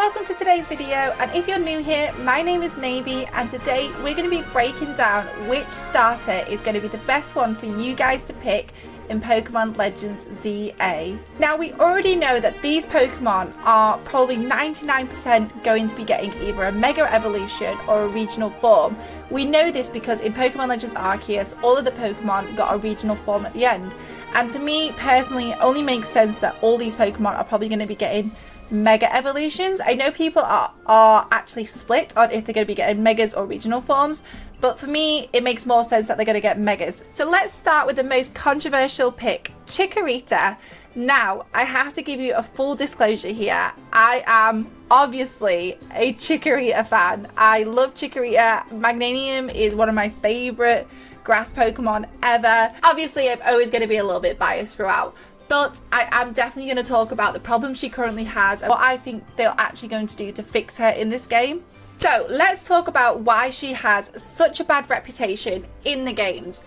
welcome to today's video, and if you're new here, my name is Navy, and today we're going to be breaking down which starter is going to be the best one for you guys to pick in Pokemon Legends Z-A. Now, we already know that these Pokemon are probably 99% going to be getting either a Mega Evolution or a regional form. We know this because in Pokemon Legends Arceus, all of the Pokemon got a regional form at the end. And to me, personally, it only makes sense that all these Pokemon are probably going to be getting Mega Evolutions. I know people are actually split on if they're going to be getting Megas or regional forms, but for me, it makes more sense that they're going to get Megas. So let's start with the most controversial pick, Chikorita. Now, I have to give you a full disclosure here. I am obviously a Chikorita fan. I love Chikorita. Magnanium is one of my favorite grass Pokemon ever. Obviously, I'm always going to be a little bit biased throughout, but I am definitely going to talk about the problems she currently has and what I think they're actually going to do to fix her in this game. So let's talk about why she has such a bad reputation in the games.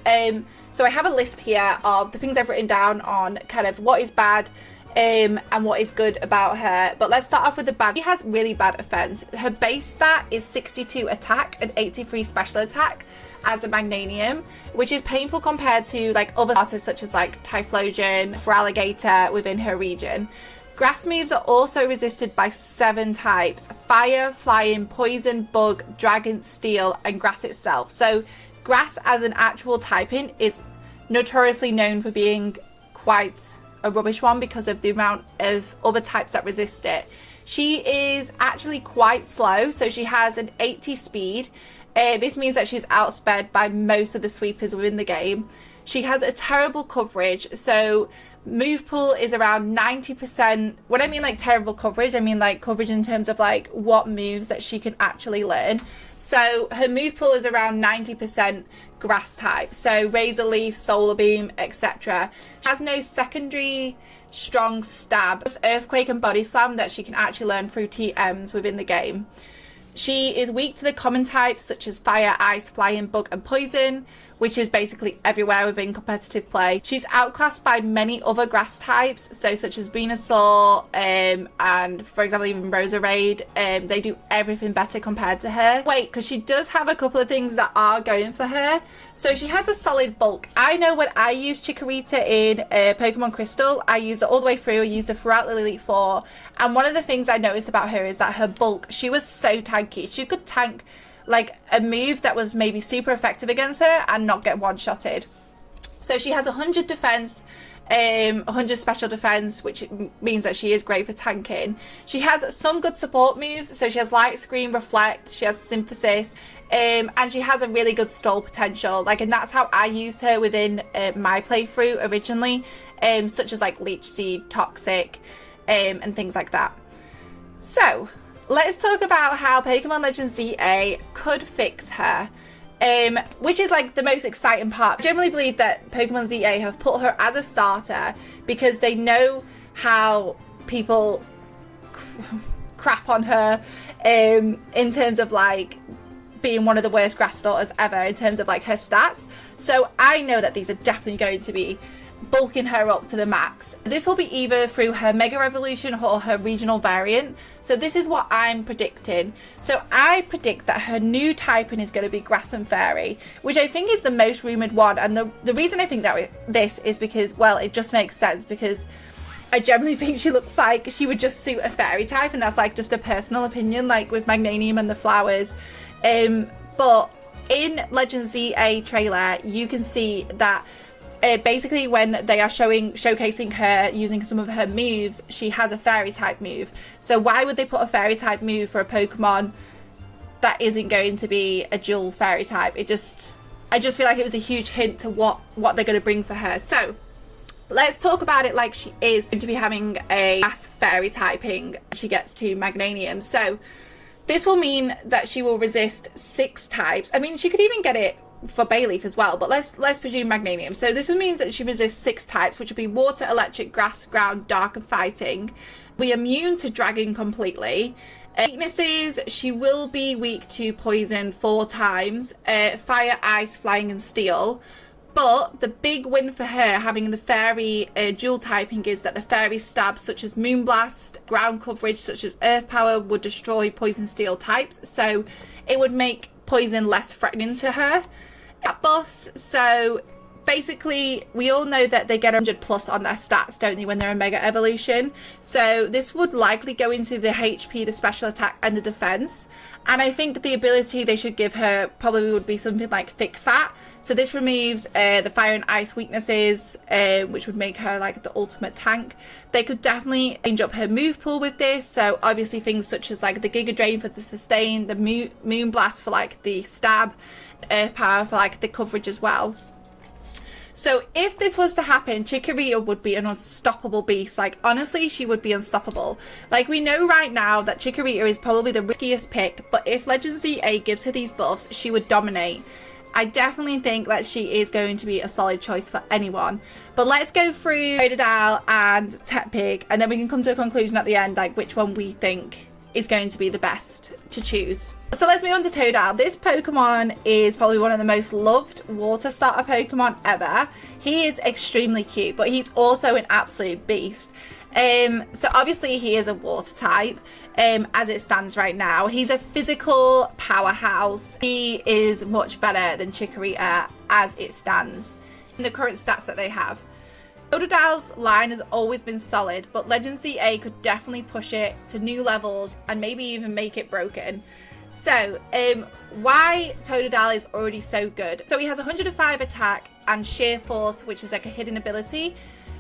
So I have a list here of the things I've written down on kind of what is bad and what is good about her. But let's start off with the bad. She has really bad offense. Her base stat is 62 attack and 83 special attack as a Magnanium, which is painful compared to like other starters such as like Typhlosion, Feraligatr within her region. Grass moves are also resisted by 7 types: fire, flying, poison, bug, dragon, steel, and grass itself. So grass as an actual typing is notoriously known for being quite a rubbish one because of the amount of other types that resist it. She is actually quite slow, so she has an 80 speed. This means that she's outsped by most of the sweepers within the game. She has a terrible coverage, so move pool is around 90%. When I mean like terrible coverage, I mean like coverage in terms of like what moves that she can actually learn. So her move pool is around 90% grass type, so Razor Leaf, Solar Beam, etc. She has no secondary strong stab, just Earthquake and Body Slam that she can actually learn through TMs within the game. She is weak to the common types such as fire, ice, flying, bug, and poison, which is basically everywhere within competitive play. She's outclassed by many other grass types, so such as Venusaur and, for example, even Roserade. They do everything better compared to her. Wait, because she does have a couple of things that are going for her. So she has a solid bulk. I know when I used Chikorita in Pokemon Crystal, I used it all the way through. I used it throughout the Elite Four. And one of the things I noticed about her is that her bulk, she was so tanky. She could tank like a move that was maybe super effective against her and not get one-shotted. So she has 100 defense, 100 special defense, which means that she is great for tanking. She has some good support moves, so she has Light Screen, Reflect, she has Synthesis, and she has a really good stall potential. Like, and that's how I used her within my playthrough originally, such as like Leech Seed, Toxic, and things like that. So let's talk about how Pokemon Legends Z-A could fix her, which is like the most exciting part. I generally believe that Pokemon Z-A have put her as a starter because they know how people crap on her in terms of like being one of the worst grass starters ever in terms of like her stats. So I know that these are definitely going to be bulking her up to the max. This will be either through her Mega Evolution or her regional variant. So this is what I'm predicting. So I predict that her new typing is going to be Grass and Fairy, which I think is the most rumoured one. And the reason I think that this is because, well, it just makes sense because I generally think she looks like she would just suit a fairy type, and that's like just a personal opinion, like with Magnanium and the flowers. But in Legends Z-A trailer, you can see that basically when they are showcasing her using some of her moves, she has a fairy type move. So why would they put a fairy type move for a Pokemon that isn't going to be a dual fairy type? I just feel like it was a huge hint to what they're going to bring for her. So let's talk about it like she is going to be having a grass fairy typing when she gets to Magnanium. So this will mean that she will resist 6 types. I mean, she could even get it for Bayleaf as well, but let's presume Magnanium. So this means that she resists 6 types, which would be water, electric, grass, ground, dark, and fighting. Be immune to dragon completely. Weaknesses: she will be weak to poison 4 times, fire, ice, flying, and steel. But the big win for her having the fairy dual typing is that the fairy stab such as Moonblast, ground coverage such as Earth Power would destroy poison steel types. So it would make poison less threatening to her. Buffs, so basically we all know that they get 100 plus on their stats, don't they, when they're a mega evolution. So this would likely go into the HP, the special attack and the defense. And I think the ability they should give her probably would be something like thick fat. So this removes the fire and ice weaknesses, which would make her like the ultimate tank. They could definitely change up her move pool with this. So obviously things such as like the Giga Drain for the sustain, the Moon Blast for like the stab, Earth Power for like the coverage as well. So if this was to happen, Chikorita would be an unstoppable beast. Like, honestly, she would be unstoppable. Like, we know right now that Chikorita is probably the riskiest pick, but if Legends Z-A gives her these buffs, she would dominate. I definitely think that she is going to be a solid choice for anyone. But let's go through Totodile and Tepig, and then we can come to a conclusion at the end, like which one we think is going to be the best to choose. So let's move on to Totodile. This Pokemon is probably one of the most loved water starter Pokemon ever. He is extremely cute, but he's also an absolute beast. So obviously he is a water type as it stands right now. He's a physical powerhouse. He is much better than Chikorita as it stands in the current stats that they have. Totodile's line has always been solid, but Legends Z-A could definitely push it to new levels and maybe even make it broken. So, why Totodile is already so good. So he has 105 attack and sheer force, which is like a hidden ability.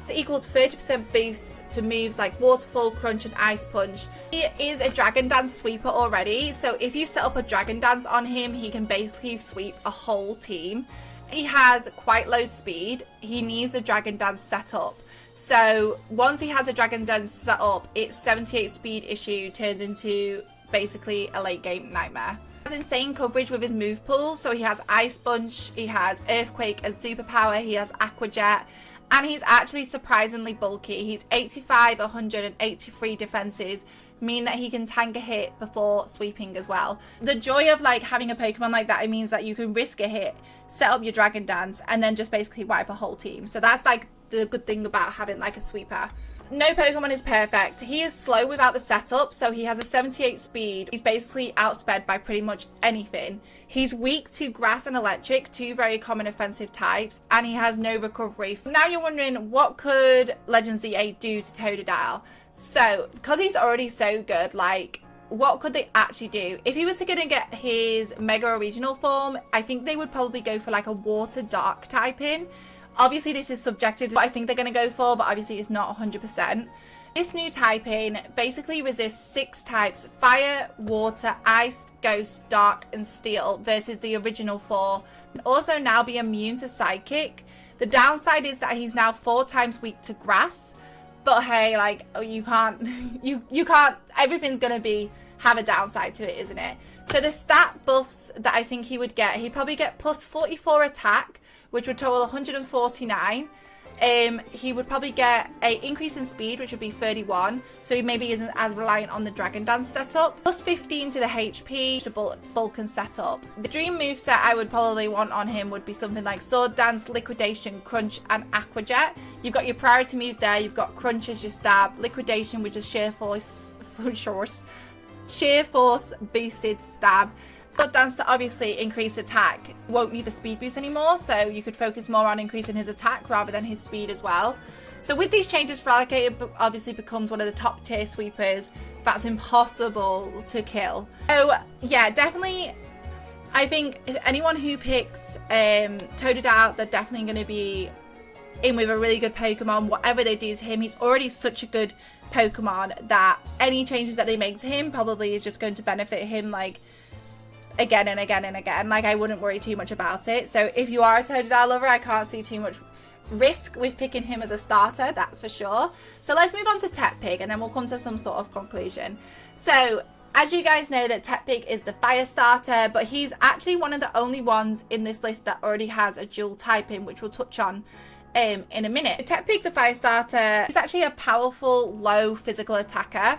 That equals 30% boosts to moves like Waterfall, Crunch and Ice Punch. He is a Dragon Dance sweeper already, so if you set up a Dragon Dance on him, he can basically sweep a whole team. He has quite low speed. He needs a Dragon Dance set up. So once he has a Dragon Dance set up, its 78 speed issue turns into basically a late game nightmare. He has insane coverage with his move pool. So he has Ice Punch, he has Earthquake and Superpower, he has Aqua Jet, and he's actually surprisingly bulky. He's 85, 183 defenses, mean that he can tank a hit before sweeping as well. The joy of like having a Pokemon like that, it means that you can risk a hit, set up your Dragon Dance, and then just basically wipe a whole team. So that's like the good thing about having like a sweeper. No Pokemon is perfect. He is slow without the setup, so he has a 78 speed. He's basically outsped by pretty much anything. He's weak to grass and electric, two very common offensive types, and he has no recovery. Now you're wondering, what could Legends Z-A do to Totodile? So, because he's already so good, like, what could they actually do? If he was going to get his Mega Regional form, I think they would probably go for like a Water Dark typing. Obviously, this is subjective to what I think they're going to go for, but obviously it's not 100%. This new typing basically resists 6 types: Fire, Water, Ice, Ghost, Dark, and Steel versus the original 4. And also now be immune to Psychic. The downside is that he's now 4 times weak to Grass. But hey, like, you can't, you can't, everything's going to have a downside to it, isn't it? So the stat buffs that I think he would get, he'd probably get plus 44 attack, which would total 149. He would probably get an increase in speed, which would be 31, so he maybe isn't as reliant on the Dragon Dance setup. Plus 15 to the HP, the bulk and setup. The dream moveset I would probably want on him would be something like Sword Dance, Liquidation, Crunch, and Aqua Jet. You've got your priority move there, you've got Crunch as your stab, Liquidation, which is sheer force boosted stab. Sword Dance to obviously increase attack. Won't need the speed boost anymore, so you could focus more on increasing his attack rather than his speed as well. So with these changes, Feraligatr obviously becomes one of the top tier sweepers that's impossible to kill. So yeah, definitely I think if anyone who picks Totodile, they're definitely going to be in with a really good Pokemon. Whatever they do to him, he's already such a good Pokemon that any changes that they make to him probably is just going to benefit him like again and again and again. Like, I wouldn't worry too much about it. So if you are a Totodile lover, I can't see too much risk with picking him as a starter, that's for sure. So let's move on to Tepig, and then we'll come to some sort of conclusion. So as you guys know, that Tepig is the fire starter, but he's actually one of the only ones in this list that already has a dual typing, which we'll touch on in a minute. Tepig, the fire starter, is actually a powerful low physical attacker.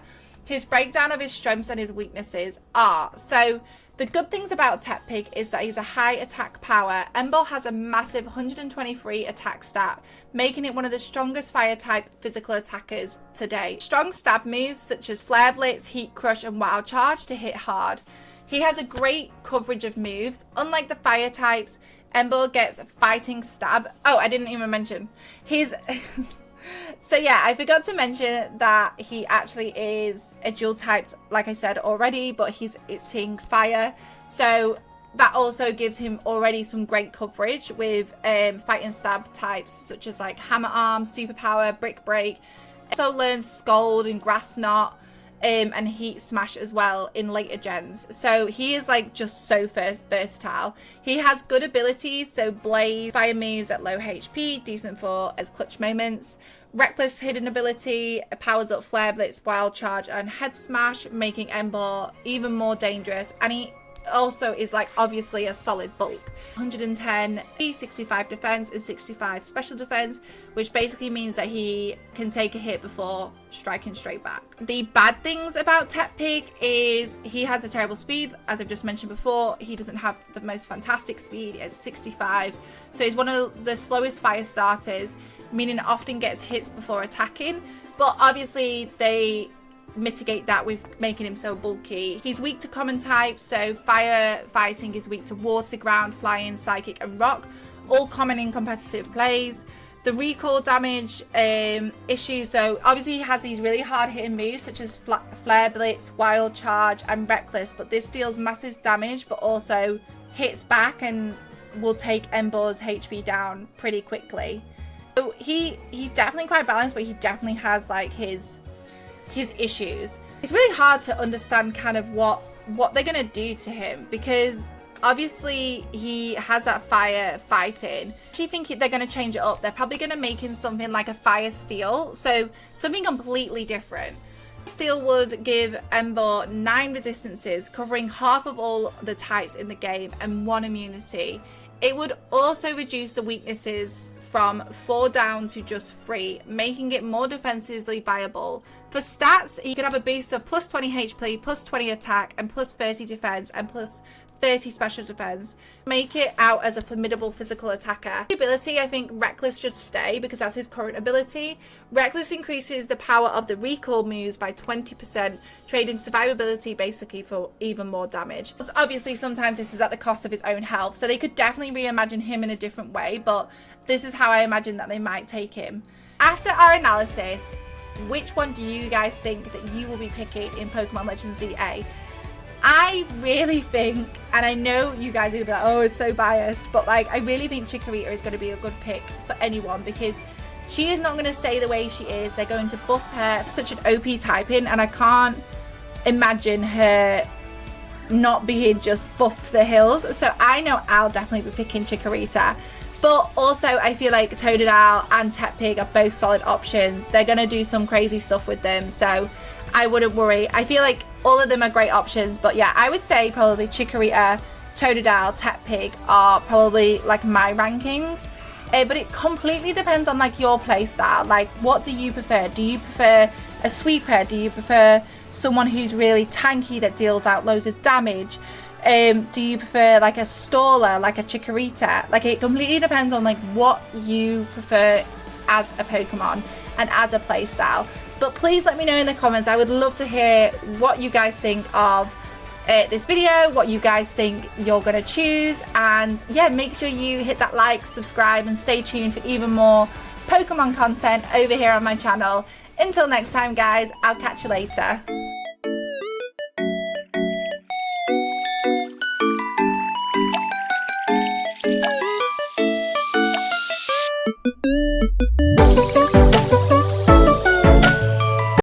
his breakdown of his strengths and his weaknesses are. So the good things about Tepig is that he's a high attack power. Ember has a massive 123 attack stat, making it one of the strongest fire type physical attackers today. Strong stab moves such as Flare Blitz, Heat Crush and Wild Charge to hit hard. He has a great coverage of moves. Unlike the fire types, Ember gets fighting stab. Oh, I didn't even mention. He's... So yeah, I forgot to mention that he actually is a dual typed, like I said already, but it's hitting fire. So that also gives him already some great coverage with fighting stab types such as like Hammer Arm, Superpower, Brick Break. Also learns Scold and Grass Knot. And Heat Smash as well in later gens. So he is like just so versatile. He has good abilities, so Blaze, fire moves at low HP, decent for as clutch moments. Reckless hidden ability, powers up Flare Blitz, Wild Charge and Head Smash, making Ember even more dangerous. And he also is like obviously a solid bulk. 110 65 defense and 65 special defense, which basically means that he can take a hit before striking straight back. The bad things about Tepig is he has a terrible speed, as I've just mentioned before. He doesn't have the most fantastic speed. He has 65, so he's one of the slowest fire starters, meaning it often gets hits before attacking, but obviously they mitigate that with making him so bulky. He's weak to common types, so fire fighting is weak to water, ground, flying, psychic and rock, all common in competitive plays. The recall damage issue, so obviously he has these really hard hitting moves such as Flare Blitz, Wild Charge and Reckless, but this deals massive damage but also hits back and will take Ember's HP down pretty quickly. So he's definitely quite balanced, but he definitely has like his issues. It's really hard to understand kind of what they're gonna do to him, because obviously he has that fire fighting. I actually think they're gonna change it up. They're probably gonna make him something like a fire steel, so something completely different. Steel would give Ember 9 resistances, covering half of all the types in the game, and 1 immunity. It would also reduce the weaknesses from 4 down to just 3, making it more defensively viable. For stats, he could have a boost of plus 20 HP, plus 20 attack, and plus 30 defense, and plus 30 special defense. Make it out as a formidable physical attacker. Ability, I think Reckless should stay because that's his current ability. Reckless increases the power of the recall moves by 20%, trading survivability basically for even more damage. Obviously, sometimes this is at the cost of his own health, so they could definitely reimagine him in a different way, but this is how I imagine that they might take him. After our analysis, which one do you guys think that you will be picking in Pokemon Legends Z-A? I really think, and I know you guys are gonna be like, oh, it's so biased, but like I really think Chikorita is going to be a good pick for anyone, because she is not going to stay the way she is. They're going to buff her, such an OP typing, and I can't imagine her not being just buffed to the hills. So I know I'll definitely be picking Chikorita. But also I feel like Totodile and Tepig are both solid options. They're going to do some crazy stuff with them, so I wouldn't worry. I feel like all of them are great options, but yeah, I would say probably Chikorita, Totodile, Tepig are probably like my rankings. But it completely depends on like your play style. Like, what do you prefer? Do you prefer a sweeper? Do you prefer someone who's really tanky that deals out loads of damage? Do you prefer like a staller, like a Chikorita? Like, it completely depends on like what you prefer as a Pokemon and as a play style. But please let me know in the comments. I would love to hear what you guys think of this video, what you guys think you're gonna choose, and yeah, make sure you hit that like, subscribe, and stay tuned for even more Pokemon content over here on my channel. Until next time, guys, I'll catch you later.